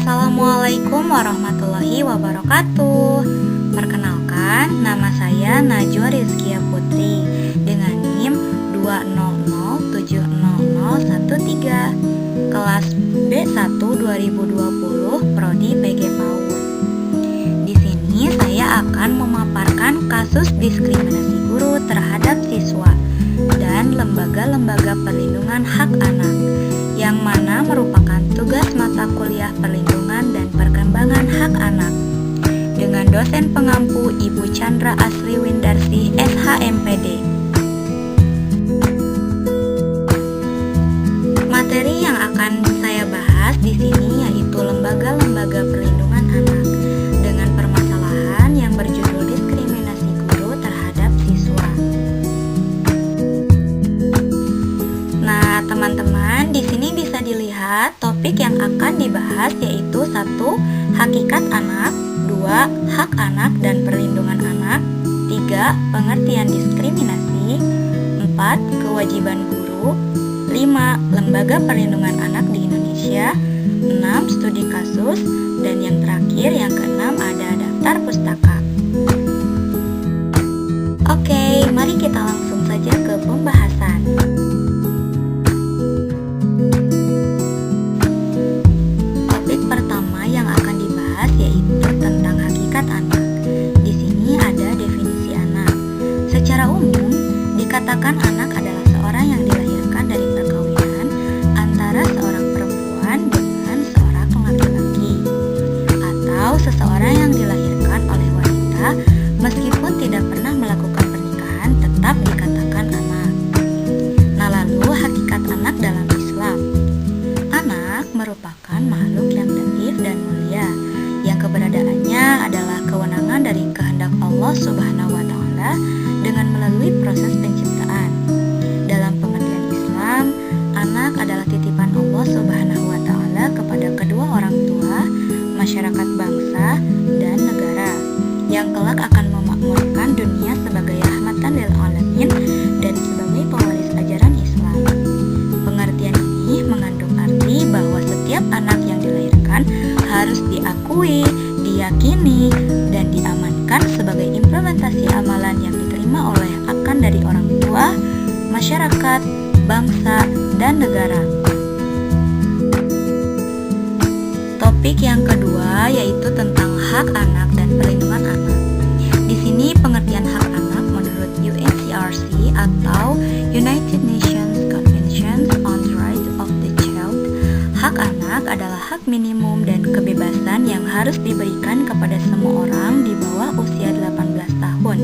Assalamualaikum warahmatullahi wabarakatuh. Perkenalkan, nama saya Najwa Rizkia Putri dengan NIM 2007013, kelas B1 2020, Prodi PG PAUD. Di sini saya akan memaparkan kasus diskriminasi guru terhadap siswa dan lembaga-lembaga perlindungan hak anak, yang mana merupakan tugas mata kuliah perlindungan dan perkembangan hak anak, dengan dosen pengampu Ibu Chandra Asri Windarsi, SHMPD. Materi yang akan saya bahas di sini yaitu lembaga-lembaga perlindungan anak dengan permasalahan yang berjudul diskriminasi guru terhadap siswa. Nah, teman-teman, di sini bisa dilihat topik yang akan dibahas yaitu 1. Hakikat anak, 2. Hak anak dan perlindungan anak, 3. Pengertian diskriminasi, 4. Kewajiban guru, 5. Lembaga perlindungan anak di Indonesia, 6. Studi kasus, dan yang terakhir yang keenam ada daftar pustaka. Oke, mari kita langsung saja ke pembahasan. Topik pertama yang akan dibahas yaitu tentang hakikat anak. Di sini ada definisi anak. Secara umum, dikatakan anak adalah seorang yang dilahirkan dari perkawinan antara seorang perempuan dengan seorang laki-laki, atau seseorang yang dilahirkan oleh wanita meskipun tidak pernah melakukan pernikahan tetap dikatakan anak. Nah, lalu hakikat anak dalam Islam. Anak merupakan makhluk yang dhaif dan mulia, yang keberadaannya adalah kewenangan dari kehendak Allah Subhanahu wa Ta'ala dengan melalui proses penciptaan. Dalam pengertian Islam, anak adalah titipan Allah Subhanahu wa Ta'ala kepada kedua orang tua, masyarakat bangsa, dan negara, yang kelak akan memakmurkan dunia sebagai rahmatan lil alamin dan sebagai pewaris ajaran Islam. Pengertian ini mengandung arti bahwa setiap anak yang dilahirkan harus diakui, diyakini, dan diamankan sebagai implementasi amalan yang diterima oleh akan dari orang tua, masyarakat, bangsa, dan negara. Topik yang kedua yaitu tentang hak anak dan perlindungan anak. Di sini pengertian hak anak menurut UNCRC atau United Nations Convention on the Rights of the Child. Hak anak adalah hak minimum dan kebebasan yang harus diberikan kepada semua orang di bawah usia 18 tahun,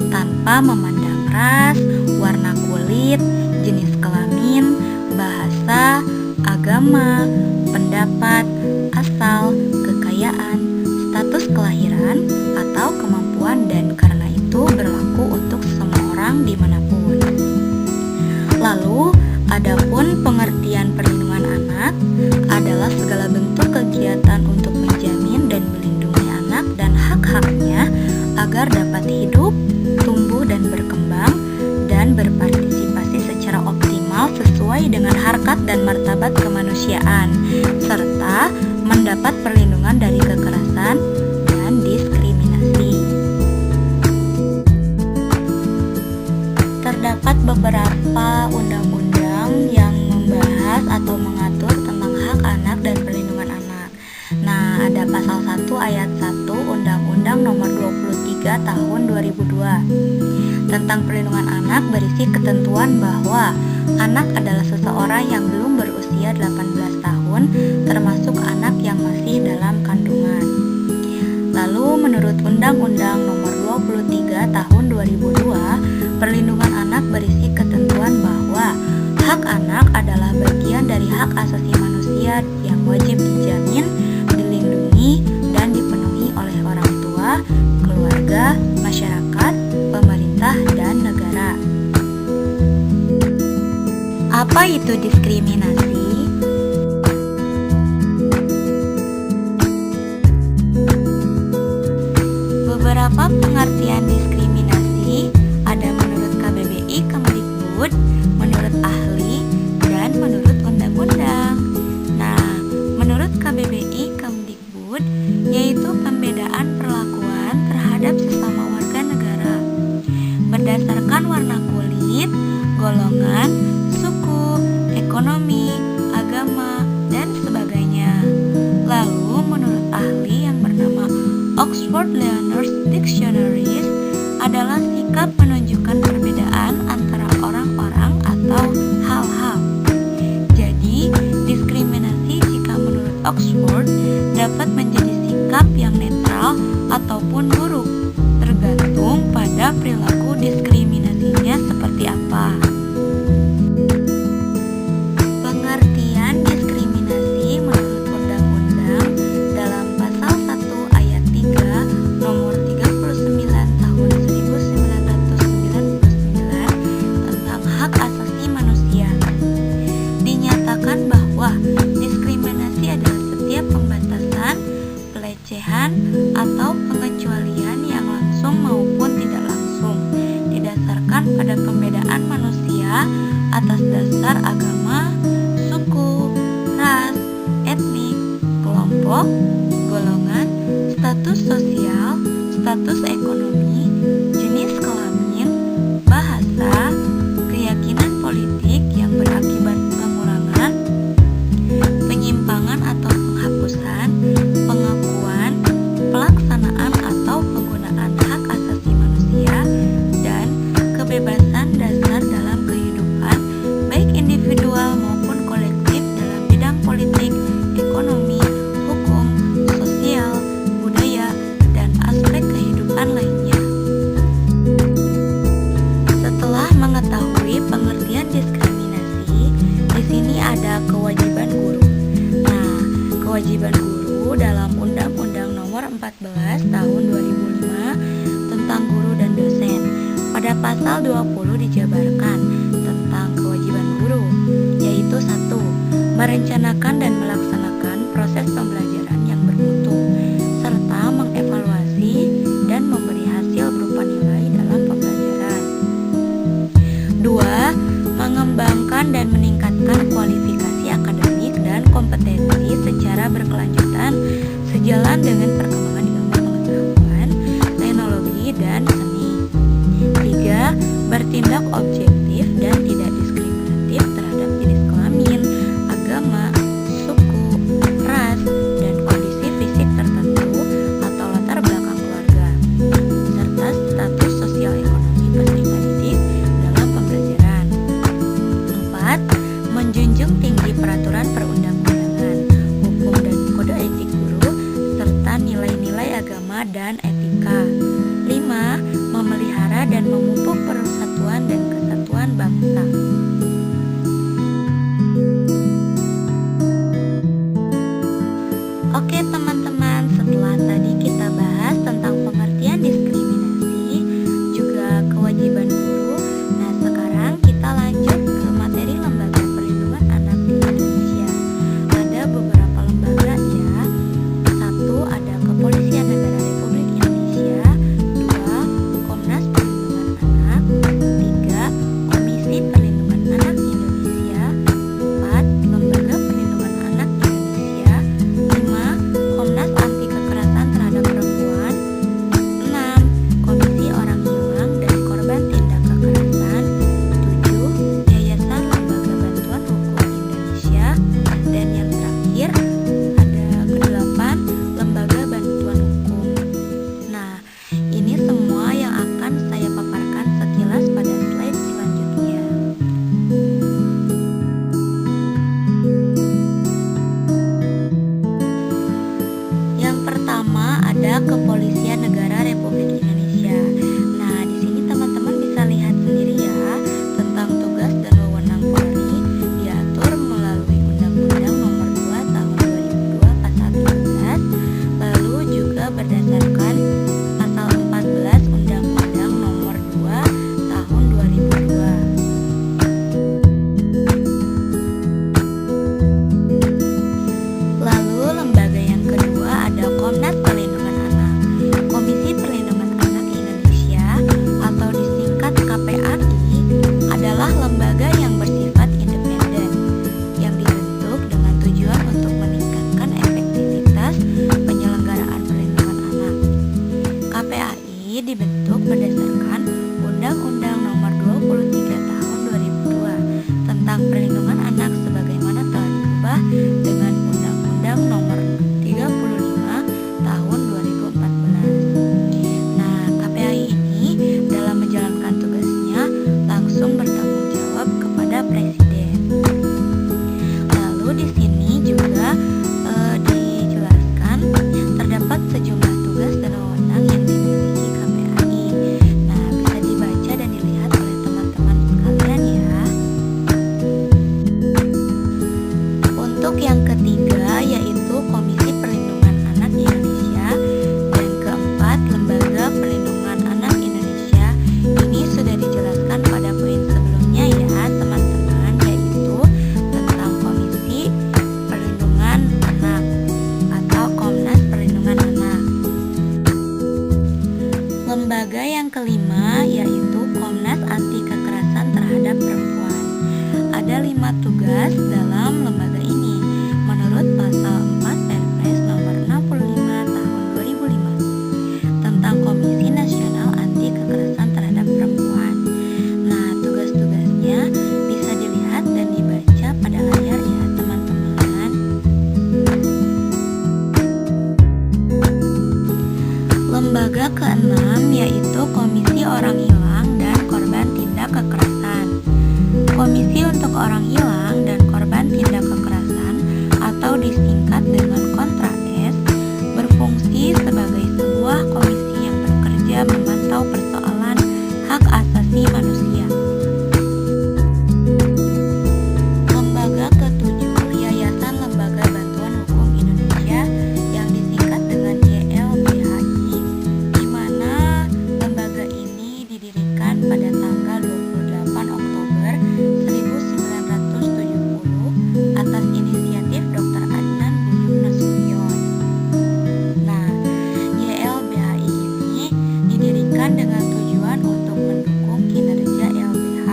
tanpa memandang ras, warna kulit, jenis kelamin, bahasa, agama, pendapat, asal, kekayaan, status kelahiran, atau kemampuan, dan karena itu berlaku untuk semua orang dimanapun. Lalu, adapun pengertian perlindungan anak adalah segala bentuk kegiatan untuk menjamin dan melindungi anak dan hak-haknya agar dapat hidup, tumbuh dan berkembang, dan berpartisipasi secara optimal sesuai dengan harkat dan martabat kemanusiaan, serta mendapat perlindungan dari kekerasan dan diskriminasi. Terdapat beberapa undang-undang yang membahas atau mengatur tentang hak anak dan perlindungan anak. Nah, ada pasal 1 ayat 1 Undang-Undang Nomor 23 Tahun 2002 tentang perlindungan anak berisi ketentuan bahwa anak adalah seseorang yang belum berusia 18 tahun, termasuk anak yang masih dalam kandungan. Lalu menurut Undang-Undang Nomor 23 Tahun 2002, perlindungan anak berisi ketentuan bahwa hak anak adalah bagian dari hak asasi manusia yang wajib dijamin, dilindungi, dan dipenuhi oleh orang tua, keluarga, masyarakat, pemerintah, dan negara. Apa itu diskriminasi? Beberapa pengertian diskriminasi ada menurut KBBI, Kemdikbud, menurut ahli, dan menurut undang-undang. Nah, menurut KBBI, Oxford dapat menjadi sikap yang netral ataupun buruk, tergantung pada perilaku diskriminasinya seperti apa. Pengertian diskriminasi menurut Undang-Undang dalam Pasal 1 Ayat 3 Nomor 39 Tahun 1999 tentang hak asasi manusia dinyatakan bahwa diskriminasi adalah setiap pembatasan, pelecehan, atau pengecualian yang langsung maupun tidak langsung didasarkan pada pembedaan manusia atas dasar agama, suku, ras, etnik, kelompok, golongan, status sosial, status ekonomi, jenis kelamin, bahasa, keyakinan politik yang berakibat pengurangan, penyimpangan atau penghapusan, pengakuan, pelaksanaan atau penggunaan hak asasi manusia, dan kebebasan dasar dalam kehidupan baik individual maupun kolektif dalam bidang politik, ekonomi, hukum, sosial, budaya, dan aspek kehidupan lainnya. Setelah mengetahui pengertian diskriminasi, di sini ada kewajiban guru. Nah, kewajiban guru dalam Undang-Undang Nomor 14 Tahun 2005 tentang guru dan dosen. Pada pasal 20 dijabarkan tentang kewajiban guru, yaitu 1. Merencanakan dan melaksanakan proses pembelajaran yang bermutu, serta mengevaluasi dan memberi hasil berupa nilai dalam pembelajaran. 2. Mengembangkan dan meningkatkan kualifikasi akademik dan kompetensi secara berkelanjutan sejalan dengan perkembangan ilmu pengetahuan, teknologi, dan seni. 3. Bertindak objektif dan tidak diskriminatif terhadap jenis kelamin, agama, suku, ras, dan kondisi fisik tertentu atau latar belakang keluarga, serta status sosial ekonomi peserta didik dalam pembelajaran. 4. Menjunjung tinggi peraturan perundang-undangan, hukum dan kode etik guru, serta nilai-nilai agama dan etika. 5. Memelihara dan memupuk persatuan dan kesatuan bangsa. Oke teman-teman, setelah tadi kita bahas tentang pengertian diskriminasi, juga kewajiban guru. Nah, sekarang kita lanjut ke materi lembaga perlindungan anak di Indonesia. Ada beberapa lembaga ya. 1. Ada Kepolisian Negara Republik Indonesia. 2. Komnas Perlindungan Anak. 3. Komisi Perlindungan Anak Indonesia. 4. Lembaga Perlindungan Anak Indonesia. 5. Komnas Anti Kekerasan Terhadap Perempuan. 6. Komisi Orang Hilang dan Korban Tindak Kekerasan. 7. Yayasan Lembaga Bantuan Hukum Indonesia. Dan yang terakhir ada ke-8 Lembaga Bantuan Hukum. Nah, ini semua yang akan saya paparkan sekilas pada slide selanjutnya. Yang pertama ada Kepolisian Negara Republik Indonesia. Nah, di sini teman-teman bisa lihat sendiri ya tentang tugas dan wewenang Polri diatur melalui Undang-Undang Nomor 2 Tahun 2002 Pasal 13, lalu juga berdasarkan Pasal 14 Undang-Undang Nomor 2 Tahun 2002. Lalu lembaga yang kedua ada Komnas Perlindungan Anak. Komisi Perlindungan Anak Indonesia atau disingkat KPAI adalah lembaga yang bersifat independen yang dibentuk dengan tujuan untuk meningkatkan efektivitas penyelenggaraan perlindungan anak. KPAI dibentuk berdasarkan Undang-Undang Nomor 23 Tahun 2002 tentang perlindungan anak sebagaimana telah diubah dengan Undang-Undang Nomor 35 Tahun 2014. Nah, KPAI ini dalam menjalankan tugasnya langsung bertanggung jawab kepada Presiden. Lalu di sini juga Untuk yang ketiga yaitu Komisi Perlindungan Anak Indonesia, dan keempat Lembaga Perlindungan Anak Indonesia. Ini sudah dijelaskan pada poin sebelumnya ya teman-teman, yaitu tentang Komisi Perlindungan Anak atau Komnas Perlindungan Anak. Lembaga yang kelima yaitu Komnas Anti Kekerasan Terhadap Perempuan. Ada 5 tugas dalam lembaga ini menurut pasal 4 Perpres nomor 65 tahun 2005 tentang Komisi Nasional Anti Kekerasan Terhadap Perempuan. Nah, tugas-tugasnya bisa dilihat dan dibaca pada layar ya teman-teman. Lembaga keenam yaitu Komisi Orang Hilang dan Korban Tindak Kekerasan. Komisi untuk Orang Hilang dan Korban Tindak Kekerasan atau disingkat dengan Kontra-S berfungsi sebagai sebuah komisi yang bekerja memantau persoalan hak asasi manusia. Lembaga ketujuh Yayasan Lembaga Bantuan Hukum Indonesia yang disingkat dengan YLBHI, di mana lembaga ini didirikan pada tanggal 28 Oktober 1970 atas inisiatif Dr. Adnan Buyung Nasution. Nah, YLBHI ini didirikan dengan tujuan untuk mendukung kinerja LBH.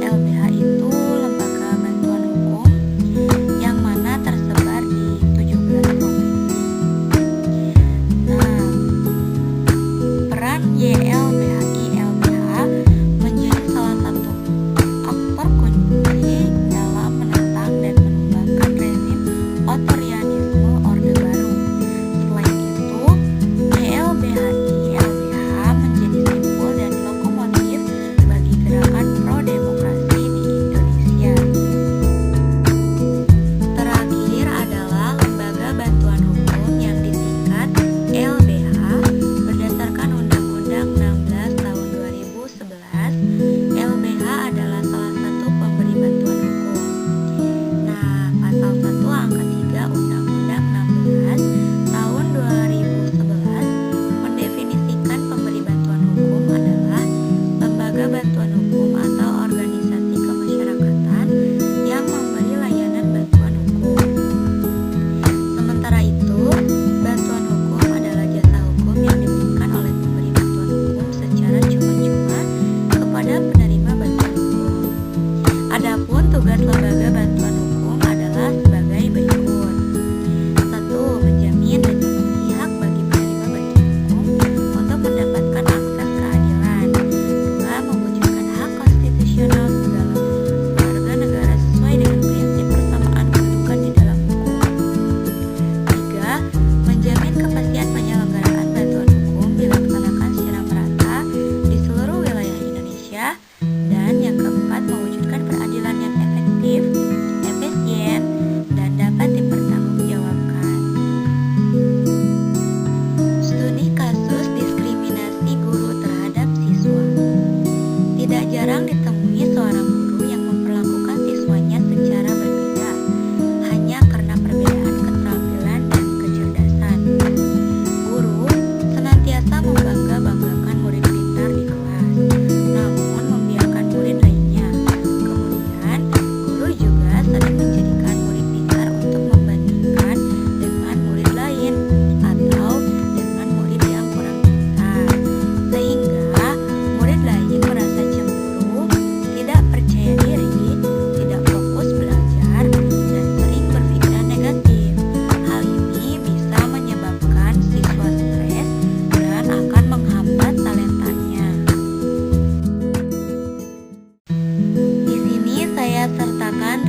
LBH itu lembaga bantuan hukum yang mana tersebar di 17 provinsi. Nah, peran YLBHI LBH menjadi salah satu aktor kunci dalam menentang dan menumbangkan rezim otorianisme Orde Baru. Selain itu, YLBHI LBH menjadi simbol dan lokomotif bagi gerakan pro-demokrasi di Indonesia. Terakhir adalah Lembaga Bantuan Hukum yang disingkat LBH berdasarkan Undang-Undang 16 tahun 2011. LBH adalah salah satu pemberi bantuan hukum. Nah, pasal 1 angka 3 Undang-Undang 16 tahun 2011 mendefinisikan pemberi bantuan hukum adalah lembaga bantuan hukum atau organisasi kemasyarakatan yang memberi layanan bantuan hukum. Sementara itu, bantuan hukum adalah jasa hukum yang diberikan oleh pemberi bantuan hukum secara cuma-cuma kepada penerima bantuan hukum. Adapun tugas lembaga bantuan hukum adalah sebagai berikut. 1. Menjamin dan memenuhi hak bagi penerima bantuan hukum untuk mendapatkan akses keadilan. 2. Mewujudkan hak konstitusional segala warga negara sesuai dengan prinsip persamaan kedudukan di dalam hukum. 3. Menjamin kepastian penyelenggaraan bantuan hukum dilaksanakan secara merata di seluruh wilayah Indonesia. Dan yang keempat, mewujudkan peradilan yang efektif, efisien, dan dapat dipertanggungjawabkan. Studi kasus diskriminasi guru terhadap siswa. Tidak jarang ditemui seorang guru yang memperlakukan siswanya secara berbeda hanya karena perbedaan keterampilan dan kecerdasan. Guru senantiasa membangga-banggakan murid pintar di kelas, namun membiarkan murid lainnya. Kemudian, guru juga sering menjadikan murid pintar untuk membandingkan dengan murid lain atau dengan murid yang kurang pintar, sehingga murid lain merasa cemburu, tidak percaya diri, tidak fokus belajar, dan sering berpikiran negatif. Hal ini bisa menyebabkan siswa stres dan akan menghambat talentanya. Di sini saya sertakan